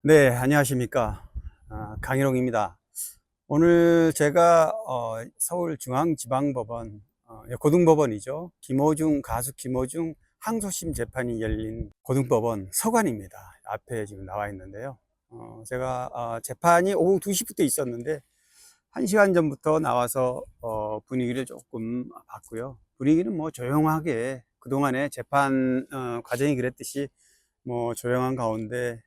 네, 안녕하십니까. 강일홍입니다. 오늘 제가 서울중앙지방법원, 고등법원이죠. 가수 김호중 항소심 재판이 열린 고등법원 서관입니다. 앞에 지금 나와 있는데요. 제가 재판이 오후 2시부터 있었는데 1시간 전부터 나와서 분위기를 조금 봤고요. 분위기는 뭐 조용하게 그동안의 재판 과정이 그랬듯이 뭐 조용한 가운데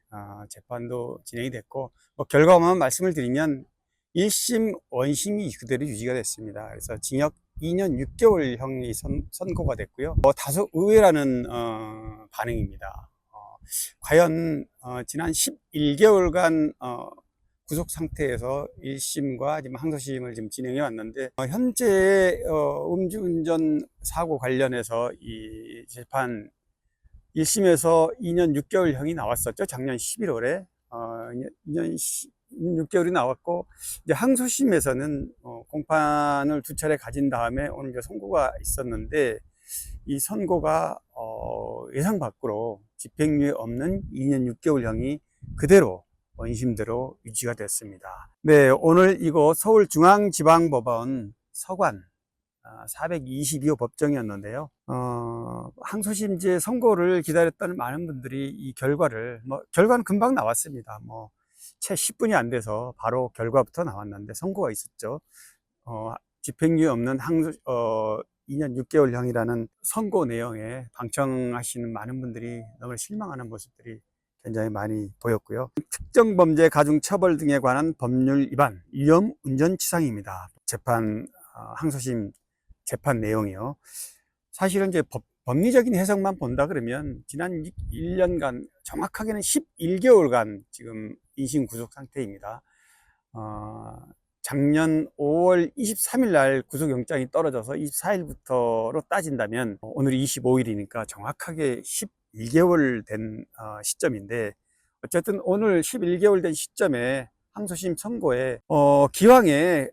재판도 진행이 됐고, 뭐 결과만 말씀을 드리면 1심 원심이 그대로 유지가 됐습니다. 그래서 징역 2년 6개월형이 선고가 됐고요. 다소 의외라는 반응입니다. 과연 지난 11개월간 구속 상태에서 1심과 지금 항소심을 지금 진행해 왔는데, 현재 음주운전 사고 관련해서 이 재판 1심에서 2년 6개월형이 나왔었죠. 작년 11월에 2년 6개월이 나왔고, 이제 항소심에서는 공판을 두 차례 가진 다음에 오늘 이제 선고가 있었는데, 이 선고가 예상 밖으로 집행유예 없는 2년 6개월형이 그대로 원심대로 유지가 됐습니다. 네, 오늘 이거 서울중앙지방법원 서관 422호 법정이었는데요. 항소심제 선고를 기다렸던 많은 분들이 이 결과를, 결과는 금방 나왔습니다. 채 10분이 안 돼서 바로 결과부터 나왔는데 선고가 있었죠. 집행유예 없는 2년 6개월형이라는 선고 내용에 방청하시는 많은 분들이 너무 실망하는 모습들이 굉장히 많이 보였고요. 특정범죄 가중처벌 등에 관한 법률 위반, 위험 운전치상입니다. 항소심 재판 내용이요. 사실은 이제 법리적인 해석만 본다 그러면 지난 1년간, 정확하게는 11개월간 지금 인신 구속 상태입니다. 작년 5월 23일 날 구속영장이 떨어져서 24일부터로 따진다면 오늘이 25일이니까 정확하게 11개월 된 시점인데, 어쨌든 오늘 11개월 된 시점에 항소심 선고에 기왕에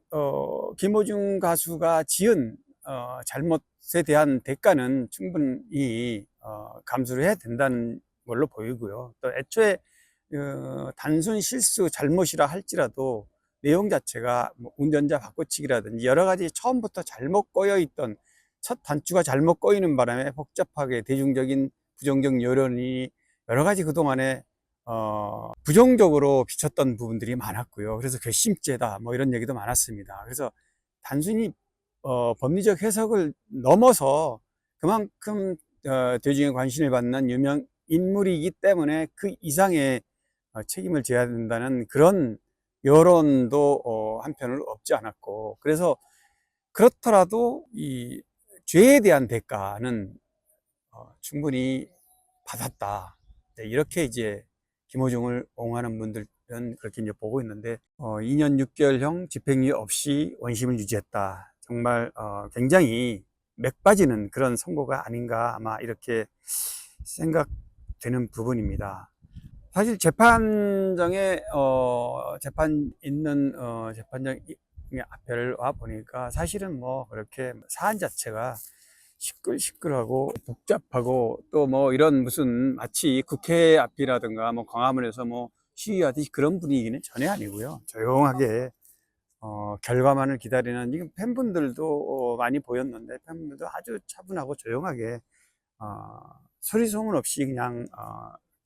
김호중 가수가 지은 잘못에 대한 대가는 충분히 감수를 해야 된다는 걸로 보이고요. 또 애초에 단순 실수 잘못이라 할지라도 내용 자체가 뭐 운전자 바꿔치기라든지 여러 가지 처음부터 잘못 꼬여 있던, 첫 단추가 잘못 꼬이는 바람에 복잡하게 대중적인 부정적 여론이 여러 가지 그동안에 부정적으로 비쳤던 부분들이 많았고요. 그래서 괘씸죄다 뭐 이런 얘기도 많았습니다. 그래서 단순히 법리적 해석을 넘어서 그만큼 대중의 관심을 받는 유명 인물이기 때문에 그 이상의 책임을 져야 된다는 그런 여론도 한편으로 없지 않았고, 그래서 그렇더라도 이 죄에 대한 대가는 충분히 받았다, 이렇게 이제 김호중을 옹호하는 분들은 그렇게 이제 보고 있는데, 2년 6개월형 집행유예 없이 원심을 유지했다. 정말 굉장히 맥 빠지는 그런 선고가 아닌가, 아마 이렇게 생각되는 부분입니다. 사실 재판장에 재판 있는 재판장 앞에 와 보니까 사실은 뭐 그렇게 사안 자체가 시끌시끌하고 복잡하고, 또 뭐 이런 무슨 마치 국회 앞이라든가 뭐 광화문에서 뭐 시위하듯이 그런 분위기는 전혀 아니고요. 조용하게 결과만을 기다리는, 지금 팬분들도 많이 보였는데, 팬분들도 아주 차분하고 조용하게 소리 소문 없이 그냥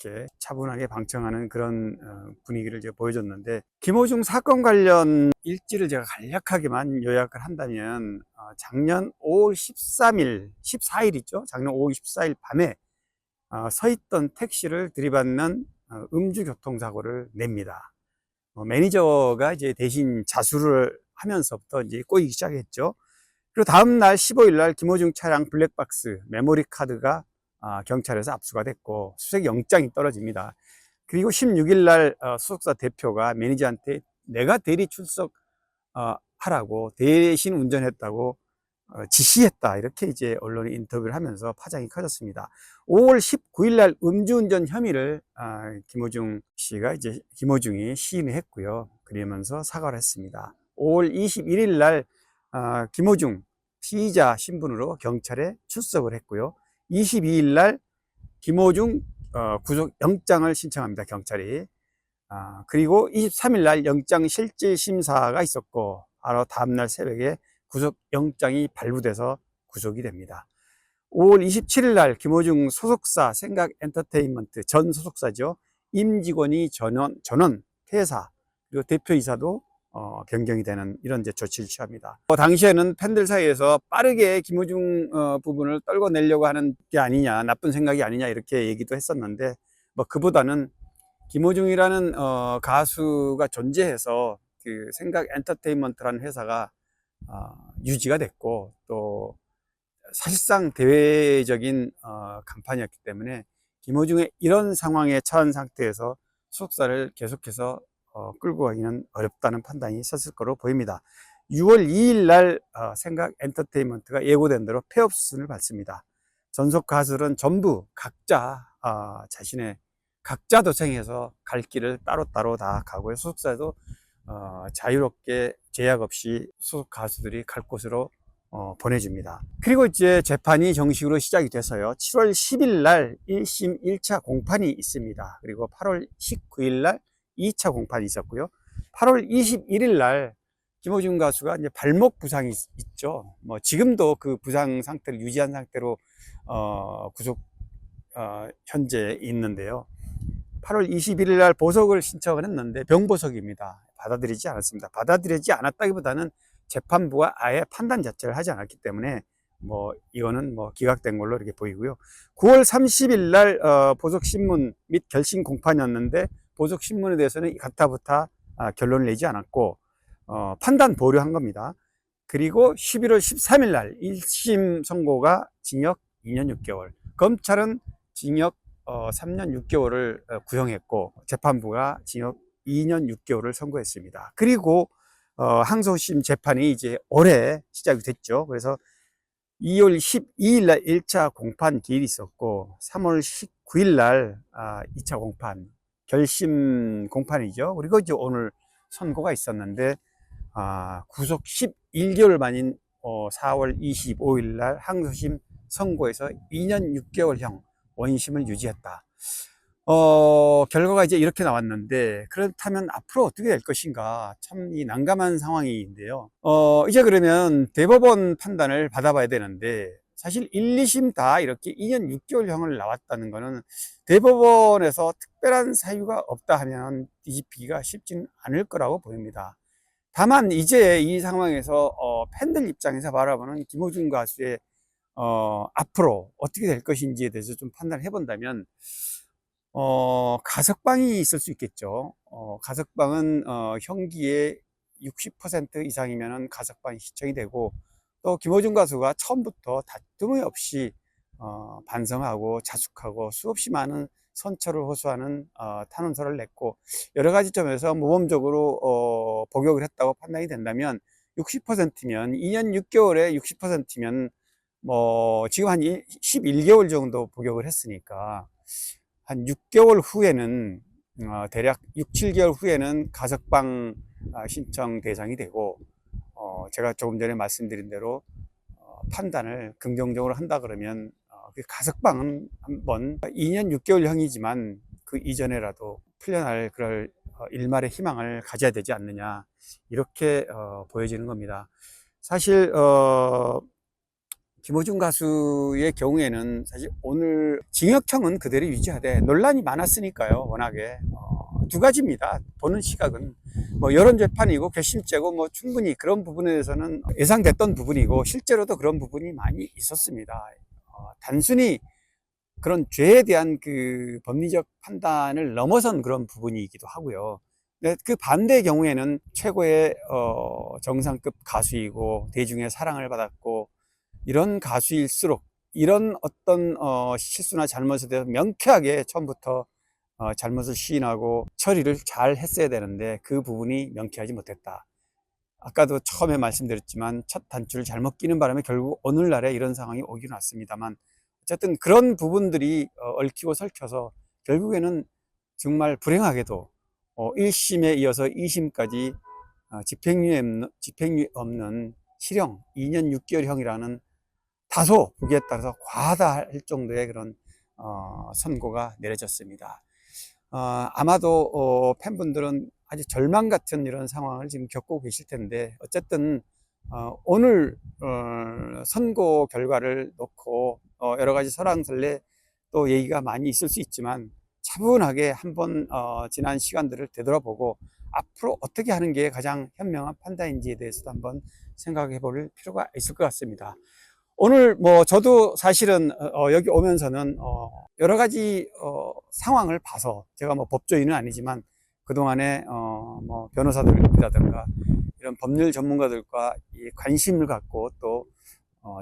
이렇게 차분하게 방청하는 그런 분위기를 제가 보여줬는데, 김호중 사건 관련 일지를 제가 간략하게만 요약을 한다면, 작년 5월 13일, 14일 있죠? 작년 5월 14일 밤에 서 있던 택시를 들이받는 음주교통사고를 냅니다. 매니저가 이제 대신 자수를 하면서부터 이제 꼬이기 시작했죠. 그리고 다음날 15일 날 김호중 차량 블랙박스 메모리 카드가 경찰에서 압수가 됐고 수색 영장이 떨어집니다. 그리고 16일 날 소속사 대표가 매니저한테 내가 대리 출석 하라고, 대신 운전했다고 지시했다, 이렇게 이제 언론이 인터뷰를 하면서 파장이 커졌습니다. 5월 19일 날 음주운전 혐의를 김호중 씨가 이제 김호중이 시인을 했고요. 그러면서 사과를 했습니다. 5월 21일 날 김호중 피의자 신분으로 경찰에 출석을 했고요. 22일 날 김호중 구속영장을 신청합니다. 경찰이 그리고 23일 날 영장 실질 심사가 있었고 바로 다음날 새벽에 구속영장이 발부돼서 구속이 됩니다. 5월 27일 날 김어중 소속사 생각엔터테인먼트 전 소속사죠. 임직원이 전원 퇴사, 그리고 대표이사도 변경이 되는 이런 이제 조치를 취합니다. 당시에는 팬들 사이에서 빠르게 김어중 부분을 떨궈내려고 하는 게 아니냐, 나쁜 생각이 아니냐 이렇게 얘기도 했었는데, 뭐 그보다는 김어중이라는 가수가 존재해서 그 생각 엔터테인먼트라는 회사가 유지가 됐고, 또 사실상 대외적인 간판이었기 때문에 김어중의 이런 상황에 처한 상태에서 소속사를 계속해서 끌고 가기는 어렵다는 판단이 있었을 거로 보입니다. 6월 2일 날 생각 엔터테인먼트가 예고된 대로 폐업 수순을 밟습니다. 전속 가수들은 전부 각자 자신의 각자 도생해서 갈 길을 따로따로 다 가고요. 소속사도 자유롭게 제약 없이 소속 가수들이 갈 곳으로 보내줍니다. 그리고 이제 재판이 정식으로 시작이 돼서요. 7월 10일 날 1심 1차 공판이 있습니다. 그리고 8월 19일 날 2차 공판이 있었고요. 8월 21일 날 김어중 가수가 이제 발목 부상이 있죠. 뭐 지금도 그 부상 상태를 유지한 상태로 구속 현재 있는데요. 8월 21일 날 보석을 신청을 했는데 병보석입니다. 받아들이지 않았습니다. 받아들이지 않았다기보다는 재판부가 아예 판단 자체를 하지 않았기 때문에 뭐 이거는 뭐 기각된 걸로 이렇게 보이고요. 9월 30일 날 보석 신문 및 결심 공판이었는데 보석 신문에 대해서는 가타부타 결론을 내지 않았고 판단 보류한 겁니다. 그리고 11월 13일 날 1심 선고가 징역 2년 6개월, 검찰은 징역 3년 6개월을 구형했고 재판부가 징역 2년 6개월을 선고했습니다. 그리고 항소심 재판이 이제 올해 시작이 됐죠. 그래서 2월 12일 날 1차 공판 기일이 있었고 3월 19일 날 2차 공판, 결심 공판이죠. 그리고 이제 오늘 선고가 있었는데 구속 11개월 만인 4월 25일 날 항소심 선고에서 2년 6개월형 원심을 유지했다. 결과가 이제 이렇게 나왔는데, 그렇다면 앞으로 어떻게 될 것인가, 참 이 난감한 상황인데요. 이제 그러면 대법원 판단을 받아봐야 되는데, 사실 1, 2심 다 이렇게 2년 6개월형을 나왔다는 거는 대법원에서 특별한 사유가 없다 하면 뒤집히기가 쉽지는 않을 거라고 보입니다. 다만 이제 이 상황에서 팬들 입장에서 바라보는 김어중 가수의 앞으로 어떻게 될 것인지에 대해서 좀 판단을 해본다면, 가석방이 있을 수 있겠죠. 가석방은 형기의 60% 이상이면은 가석방이 신청이 되고, 또 김어중 가수가 처음부터 다툼이 없이 반성하고 자숙하고 수없이 많은 선처를 호소하는 탄원서를 냈고, 여러 가지 점에서 모범적으로 복역을 했다고 판단이 된다면, 60%면 2년 6개월에 60%면 뭐 지금 한 11개월 정도 복역을 했으니까 한 6개월 후에는 대략 6, 7개월 후에는 가석방 신청 대상이 되고, 제가 조금 전에 말씀드린 대로 판단을 긍정적으로 한다 그러면 가석방은 한번 2년 6개월형이지만 그 이전에라도 풀려날 그럴 일말의 희망을 가져야 되지 않느냐, 이렇게 보여지는 겁니다. 사실 김어중 가수의 경우에는 사실 오늘 징역형은 그대로 유지하되 논란이 많았으니까요. 워낙에 두 가지입니다. 보는 시각은 뭐 여론재판이고 괘씸죄고 뭐 충분히 그런 부분에 대해서는 예상됐던 부분이고 실제로도 그런 부분이 많이 있었습니다. 단순히 그런 죄에 대한 그 법리적 판단을 넘어선 그런 부분이기도 하고요. 그 반대의 경우에는 최고의 정상급 가수이고 대중의 사랑을 받았고, 이런 가수일수록 이런 어떤 실수나 잘못에 대해서 명쾌하게 처음부터 잘못을 시인하고 처리를 잘 했어야 되는데 그 부분이 명쾌하지 못했다. 아까도 처음에 말씀드렸지만 첫 단추를 잘못 끼는 바람에 결국 오늘날에 이런 상황이 오긴 왔습니다만, 어쨌든 그런 부분들이 얽히고 설켜서 결국에는 정말 불행하게도 1심에 이어서 2심까지 집행유예 없는 실형 2년 6개월형이라는 다소 보기에 따라서 과다할 정도의 그런 선고가 내려졌습니다. 아마도 팬분들은 아주 절망 같은 이런 상황을 지금 겪고 계실 텐데, 어쨌든 오늘 선거 결과를 놓고 여러 가지 설왕설래 또 얘기가 많이 있을 수 있지만, 차분하게 한번 지난 시간들을 되돌아보고 앞으로 어떻게 하는 게 가장 현명한 판단인지에 대해서도 한번 생각해 볼 필요가 있을 것 같습니다. 오늘 뭐 저도 사실은 여기 오면서는 여러 가지 상황을 봐서, 제가 뭐 법조인은 아니지만 그동안에 뭐 변호사들이라든가 이런 법률 전문가들과 이 관심을 갖고 또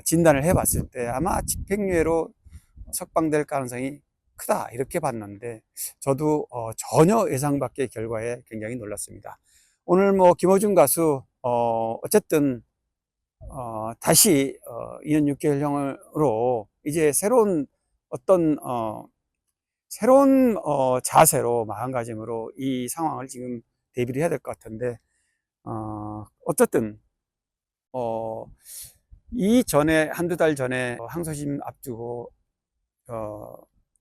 진단을 해 봤을 때 아마 집행유예로 석방될 가능성이 크다 이렇게 봤는데, 저도 전혀 예상 밖의 결과에 굉장히 놀랐습니다. 오늘 뭐 김어준 가수 어쨌든 다시 2년 6개월형으로 이제 새로운 어떤 새로운 자세로, 마음가짐으로 이 상황을 지금 대비를 해야 될 것 같은데, 어쨌든 이전에 한두 달 전에 항소심 앞두고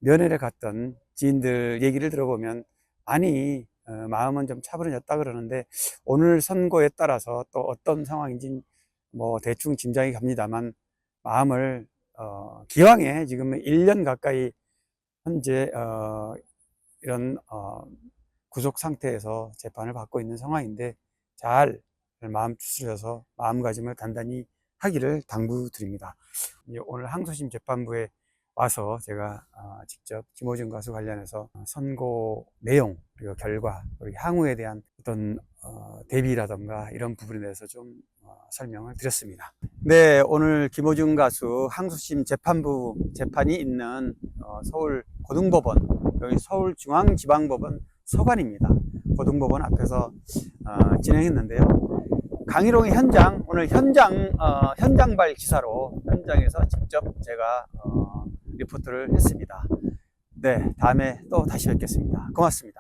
면회를 갔던 지인들 얘기를 들어보면 많이 마음은 좀 차분해졌다 그러는데, 오늘 선고에 따라서 또 어떤 상황인지 뭐 대충 짐작이 갑니다만, 마음을 기왕에 지금 1년 가까이 현재 이런 구속 상태에서 재판을 받고 있는 상황인데, 잘 마음 추스려서 마음가짐을 단단히 하기를 당부드립니다. 오늘 항소심 재판부에 와서 제가 직접 김어준 가수 관련해서 선고 내용, 그리고 결과, 그리고 향후에 대한 어떤 대비라던가 이런 부분에 대해서 좀 설명을 드렸습니다. 네, 오늘 김어준 가수 항소심 재판부 재판이 있는 서울 고등법원, 여기 서울중앙지방법원 서관입니다. 고등법원 앞에서 진행했는데요. 강희롱의 현장, 오늘 현장발 기사로 현장에서 직접 제가 리포트를 했습니다. 네, 다음에 또 다시 뵙겠습니다. 고맙습니다.